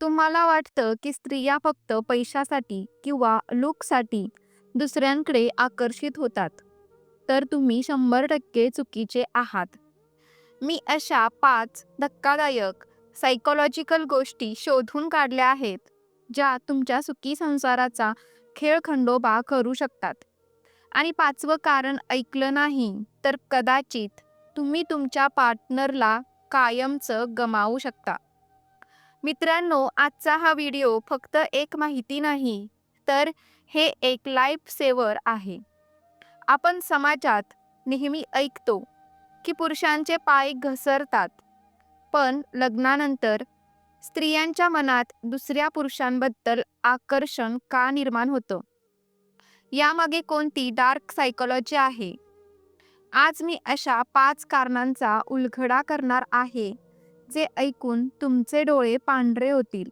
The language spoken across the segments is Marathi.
तुम्हाला वाटतं की स्त्रिया फक्त पैशासाठी किंवा लूकसाठी दुसऱ्यांकडे आकर्षित होतात, तर तुम्ही 100% चुकीचे आहात. मी अशा 5 धक्कादायक सायकॉलॉजिकल गोष्टी शोधून काढल्या आहेत, ज्या तुमच्या सुखी संसाराचा खेळखंडोबा करू शकतात. आणि 5वं कारण ऐकलं नाही, तर कदाचित तुम्ही तुमच्या पार्टनरला कायमचं गमावू शकता. मित्रांनो, आजचा हा व्हिडिओ फक्त एक माहिती नाही, तर हे एक लाईफ सेवर आहे. आपण समाजात नेहमी ऐकतो की पुरुषांचे पाय घसरतात, पण लग्नानंतर स्त्रियांच्या मनात दुसऱ्या पुरुषांबद्दल आकर्षण का निर्माण होतं? यामागे कोणती डार्क सायकॉलॉजी आहे? आज मी अशा 5 कारणांचा उलगडा करणार आहे, जे ऐकून तुमचे डोळे पांढरे होतील.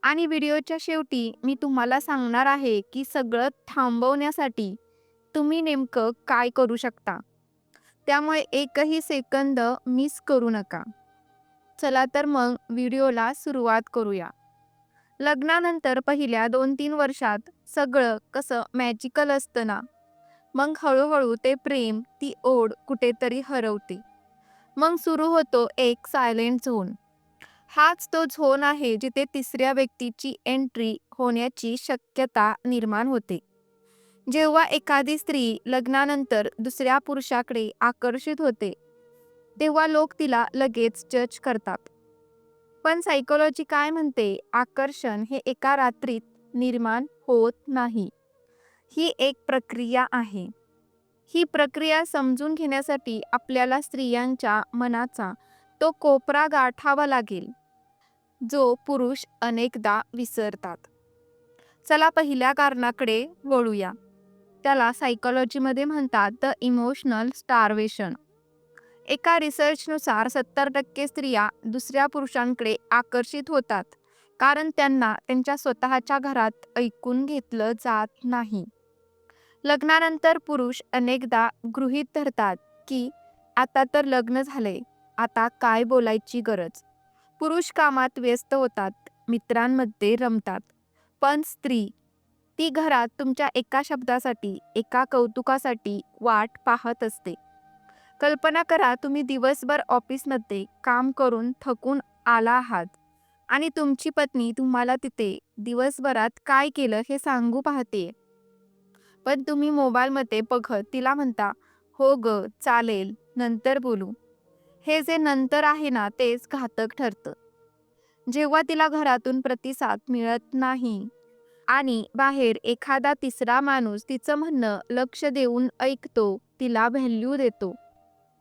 आणि व्हिडिओच्या शेवटी मी तुम्हाला सांगणार आहे की सगळं थांबवण्यासाठी तुम्ही नेमकं काय करू शकता. त्यामुळे एकही सेकंद मिस करू नका. चला तर मग व्हिडिओला सुरुवात करूया. लग्नानंतर पहिल्या 2-3 वर्षात सगळं कसं मॅजिकल असतं ना. मग हळूहळू ते प्रेम, ती ओढ कुठेतरी हरवते. मग सुरू होतो एक सायलेंट झोन. हाच तो झोन आहे जिथे तिसऱ्या व्यक्तीची एंट्री होण्याची शक्यता निर्माण होते. जेव्हा एखादी स्त्री लग्नानंतर दुसऱ्या पुरुषाकडे आकर्षित होते, तेव्हा लोक तिला लगेच जज करतात. पण सायकोलॉजी काय म्हणते? आकर्षण हे एका रात्रीत निर्माण होत नाही. ही एक प्रक्रिया आहे. ही प्रक्रिया समजून घेण्यासाठी आपल्याला स्त्रियांच्या मनाचा तो कोपरा गाठावा लागेल, जो पुरुष अनेकदा विसरतात. चला पहिल्या कारणाकडे वळूया. त्याला सायकॉलॉजीमध्ये म्हणतात द इमोशनल स्टार्वेशन. एका रिसर्चनुसार 70% स्त्रिया दुसऱ्या पुरुषांकडे आकर्षित होतात, कारण त्यांना त्यांच्या स्वतःच्या घरात ऐकून घेतलं जात नाही. लग्नानंतर पुरुष अनेकदा गृहीत धरतात की आता तर लग्न झालंय, आता काय बोलायची गरज. पुरुष कामात व्यस्त होतात, मित्रांमध्ये रमतात. पण स्त्री, ती घरात तुमच्या एका शब्दासाठी, एका कौतुकासाठी वाट पाहत असते. कल्पना करा, तुम्ही दिवसभर ऑफिसमध्ये काम करून थकून आला आहात आणि तुमची पत्नी तुम्हाला तिथे दिवसभरात काय केलं हे सांगू पाहते. पण तुम्ही मोबाईलमध्ये बघत तिला म्हणता, "हो ग, चालेल, नंतर बोलू." हे जे नंतर आहे ना, तेच घातक ठरतं. जेव्हा तिला घरातून प्रतिसाद मिळत नाही आणि बाहेर एखादा तिसरा माणूस तिचं म्हणणं लक्ष देऊन ऐकतो, तिला व्हॅल्यू देतो,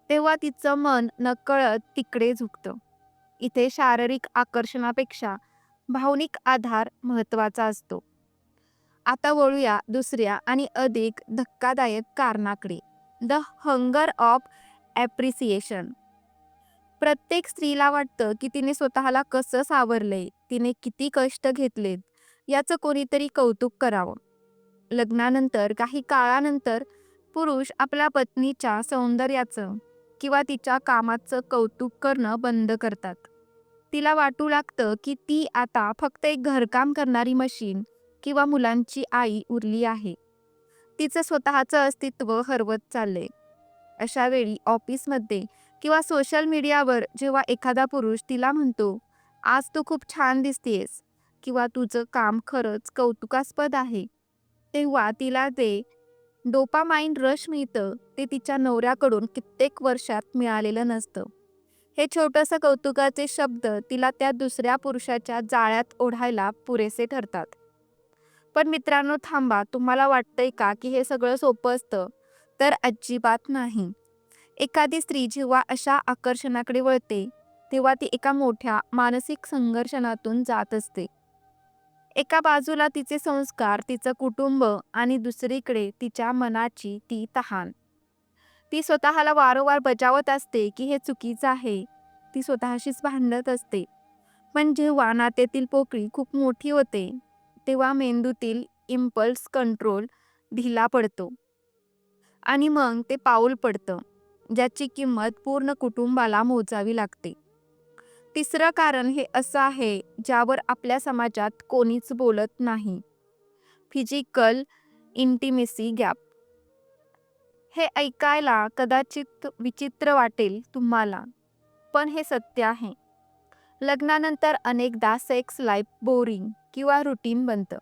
तेव्हा तिचं मन नकळत तिकडे झुकतं. इथे शारीरिक आकर्षणापेक्षा भावनिक आधार महत्त्वाचा असतो. आता वळूया दुसऱ्या आणि अधिक धक्कादायक कारणाकडे, द हंगर ऑफ ॲप्रिसिएशन. प्रत्येक स्त्रीला वाटतं की तिने स्वतःला कसं सावरलंय, तिने किती कष्ट घेतलेत, याचं कोणीतरी कौतुक करावं. लग्नानंतर काही काळानंतर पुरुष आपल्या पत्नीच्या सौंदर्याचं किंवा तिच्या कामाचं कौतुक करणं बंद करतात. तिला वाटू लागतं की ती आता फक्त एक घरकाम करणारी मशीन किंवा मुलांची आई उरली आहे. तिचं स्वतःचं अस्तित्व हरवत चाललंय. अशा वेळी ऑफिसमध्ये किंवा सोशल मीडियावर जेव्हा एखादा पुरुष तिला म्हणतो, "आज तू खूप छान दिसतेस" किंवा "तुझं काम खरंच कौतुकास्पद आहे", तेव्हा तिला ते डोपामाइन रश मिळतं, ते तिच्या नवऱ्याकडून कित्येक वर्षात मिळालेलं नसतं. हे छोटंसं कौतुकाचे शब्द तिला त्या दुसऱ्या पुरुषाच्या जाळ्यात ओढायला पुरेसे ठरतात. पण मित्रांनो थांबा, तुम्हाला वाटतंय का की हे सगळं सोपं असतं? तर अजिबात नाही. एखादी स्त्री जेव्हा अशा आकर्षणाकडे वळते, तेव्हा ती एका मोठ्या मानसिक संघर्षातून जात असते. एका बाजूला तिचे संस्कार, तिचं कुटुंब आणि दुसरीकडे तिच्या मनाची ती तहान. ती स्वतःला वारंवार बजावत असते की हे चुकीचं आहे. ती स्वतःशीच भांडत असते. पण जेव्हा नात्यातील पोकळी खूप मोठी होते, तेव्हा मेंदूतील इम्पल्स कंट्रोल ढिला पडतो आणि मग ते पाऊल पडतं, ज्याची किंमत पूर्ण कुटुंबाला मोजावी लागते. तिसरं कारण हे असं आहे ज्यावर आपल्या समाजात कोणीच बोलत नाही. Physical intimacy gap. हे ऐकायला कदाचित विचित्र वाटेल तुम्हाला, पण हे सत्य आहे. लग्नानंतर अनेकदा सेक्स लाईफ बोरिंग किंवा रुटीन बनतं.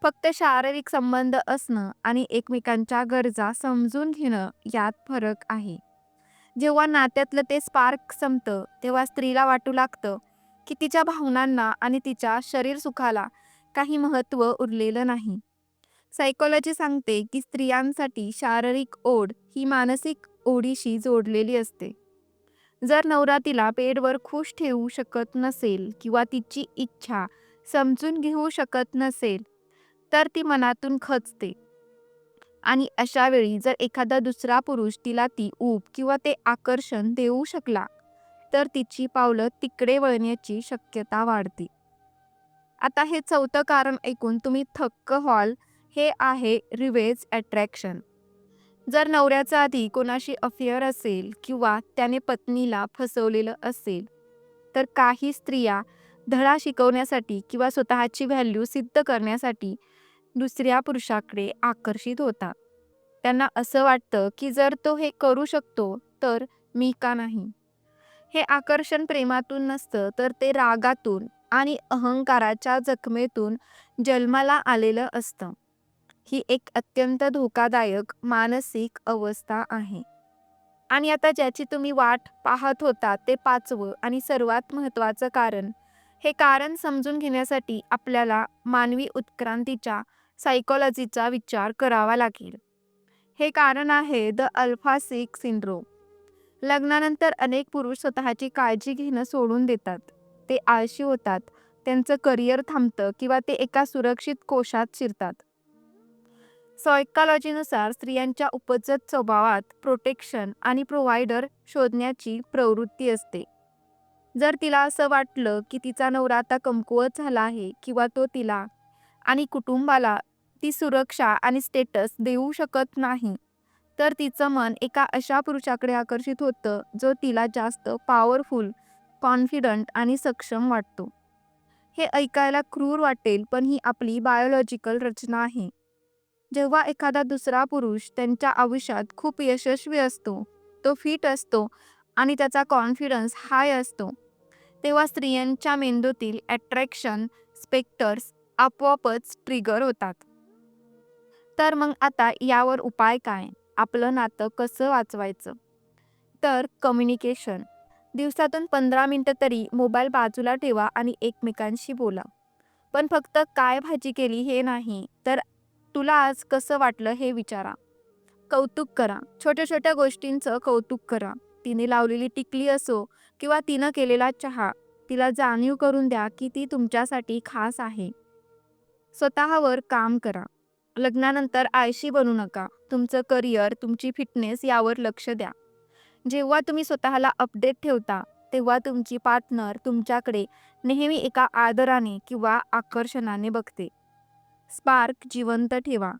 फक्त शारीरिक संबंध असणं आणि एकमेकांच्या गरजा समजून घेणं यात फरक आहे. जेव्हा नात्यातलं ते स्पार्क संपतं, तेव्हा स्त्रीला वाटू लागतं की तिच्या भावनांना आणि तिच्या शरीर सुखाला काही महत्त्व उरलेलं नाही. सायकोलॉजी सांगते की स्त्रियांसाठी शारीरिक ओढ ही मानसिक ओढीशी जोडलेली असते. जर नवरा तिला बेडवर खुश ठेवू शकत नसेल किंवा तिची इच्छा समजून घेऊ शकत नसेल, तर ती मनातून खचते. आणि अशा वेळी जर एखादा दुसरा पुरुष तिला ती ऊब किंवा ते आकर्षण देऊ शकला, तर तिची पावलं तिकडे वळण्याची शक्यता वाढते. आता हे चौथं कारण ऐकून तुम्ही थक्क व्हाल, हे आहे रिव्हेंज अट्रॅक्शन. जर नवऱ्याचा आधी कोणाशी अफेअर असेल किंवा त्याने पत्नीला फसवलेलं असेल, तर काही स्त्रिया धडा शिकवण्यासाठी किंवा स्वतःची व्हॅल्यू सिद्ध करण्यासाठी दुसऱ्या पुरुषाकडे आकर्षित होतात. त्यांना असं वाटतं की जर तो हे करू शकतो, तर मी का नाही? हे आकर्षण प्रेमातून नसतं, तर ते रागातून आणि अहंकाराच्या जखमेतून जन्माला आलेलं असतं. ही एक अत्यंत धोकादायक मानसिक अवस्था आहे. आणि आता ज्याची तुम्ही वाट पाहत होता ते पाचवं आणि सर्वात महत्त्वाचं कारण. हे कारण समजून घेण्यासाठी आपल्याला मानवी उत्क्रांतीच्या सायकोलॉजीचा विचार करावा लागेल. हे कारण आहे द अल्फा सिक्स सिंड्रोम. लग्नानंतर अनेक पुरुष स्वतःची काळजी घेणं सोडून देतात. ते आळशी होतात, त्यांचं करिअर थांबतं किंवा ते एका सुरक्षित कोशात शिरतात. सायकॉलॉजीनुसार स्त्रियांच्या उपजत स्वभावात प्रोटेक्शन आणि प्रोव्हायडर शोधण्याची प्रवृत्ती असते. जर तिला असं वाटलं की तिचा नवरा आता कमकुवत झाला आहे किंवा तो तिला आणि कुटुंबाला ती सुरक्षा आणि स्टेटस देऊ शकत नाही, तर तिचं मन एका अशा पुरुषाकडे आकर्षित होतं जो तिला जास्त पॉवरफुल, कॉन्फिडंट आणि सक्षम वाटतो. हे ऐकायला क्रूर वाटेल, पण ही आपली बायोलॉजिकल रचना आहे. जेव्हा एखादा दुसरा पुरुष त्यांच्या आयुष्यात खूप यशस्वी असतो, तो फिट असतो आणि त्याचा कॉन्फिडन्स हाय असतो, तेव्हा स्त्रियांच्या मेंदूतील अट्रॅक्शन स्पेक्टर्स आपोआपच ट्रिगर होतात. तर मग आता यावर उपाय काय? आपलं नातं कसं वाचवायचं? तर कम्युनिकेशन. दिवसातून 15 मिनिटं तरी मोबाईल बाजूला ठेवा आणि एकमेकांशी बोला. पण फक्त काय भाजी केली हे नाही, तर तुला आज कसं वाटलं हे विचारा. कौतुक करा. छोट्या-छोट्या गोष्टींचं कौतुक करा. तिने लावलेली टिकली असो किंवा तिनं केलेला चहा. तिला जाणीव करून द्या की ती तुमच्यासाठी खास आहे. स्वतःवर काम करा. लग्नानंतर आळशी बनू नका. तुमचं करिअर, तुमची फिटनेस यावर लक्ष द्या. जेव्हा तुम्ही स्वतःला अपडेट ठेवता, तेव्हा तुमची पार्टनर तुमच्याकडे नेहमी एका आदराने किंवा आकर्षणाने बघते. स्पार्क जिवंत ठेवा.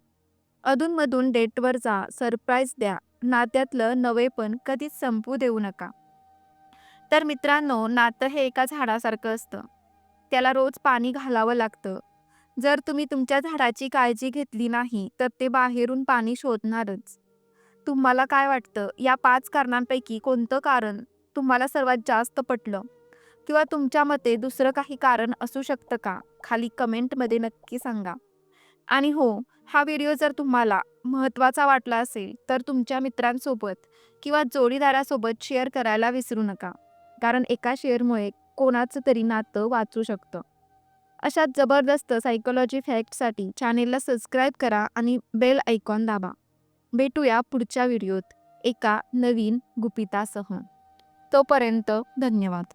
अधूनमधून डेटवर जा, सरप्राईज द्या. नात्यातलं नवेपण कधीच संपू देऊ नका. तर मित्रांनो, नातं हे एका झाडासारखं असतं. त्याला रोज पाणी घालावं लागतं. जर तुम्ही तुमच्या झाडाची काळजी घेतली नाही, तर ते बाहेरून पाणी शोधणारच. तुम्हाला काय वाटतं, या 5 कारणांपैकी कोणतं कारण तुम्हाला सर्वात जास्त पटलं? किंवा तुमच्या मते दुसरं काही कारण असू शकतं का? खाली कमेंटमध्ये नक्की सांगा. आणि हो, हा व्हिडिओ जर तुम्हाला महत्त्वाचा वाटला असेल, तर तुमच्या मित्रांसोबत किंवा जोडीदारासोबत शेअर करायला विसरू नका. कारण एका शेअरमुळे कोणाचं तरी नातं वाचू शकतं. अशाच जबरदस्त सायकोलॉजी फॅक्टसाठी चॅनेलला सबस्क्राईब करा आणि बेल आयकॉन दाबा. भेटूया पुढच्या व्हिडिओत एका नवीन गुपितासह. तोपर्यंत धन्यवाद.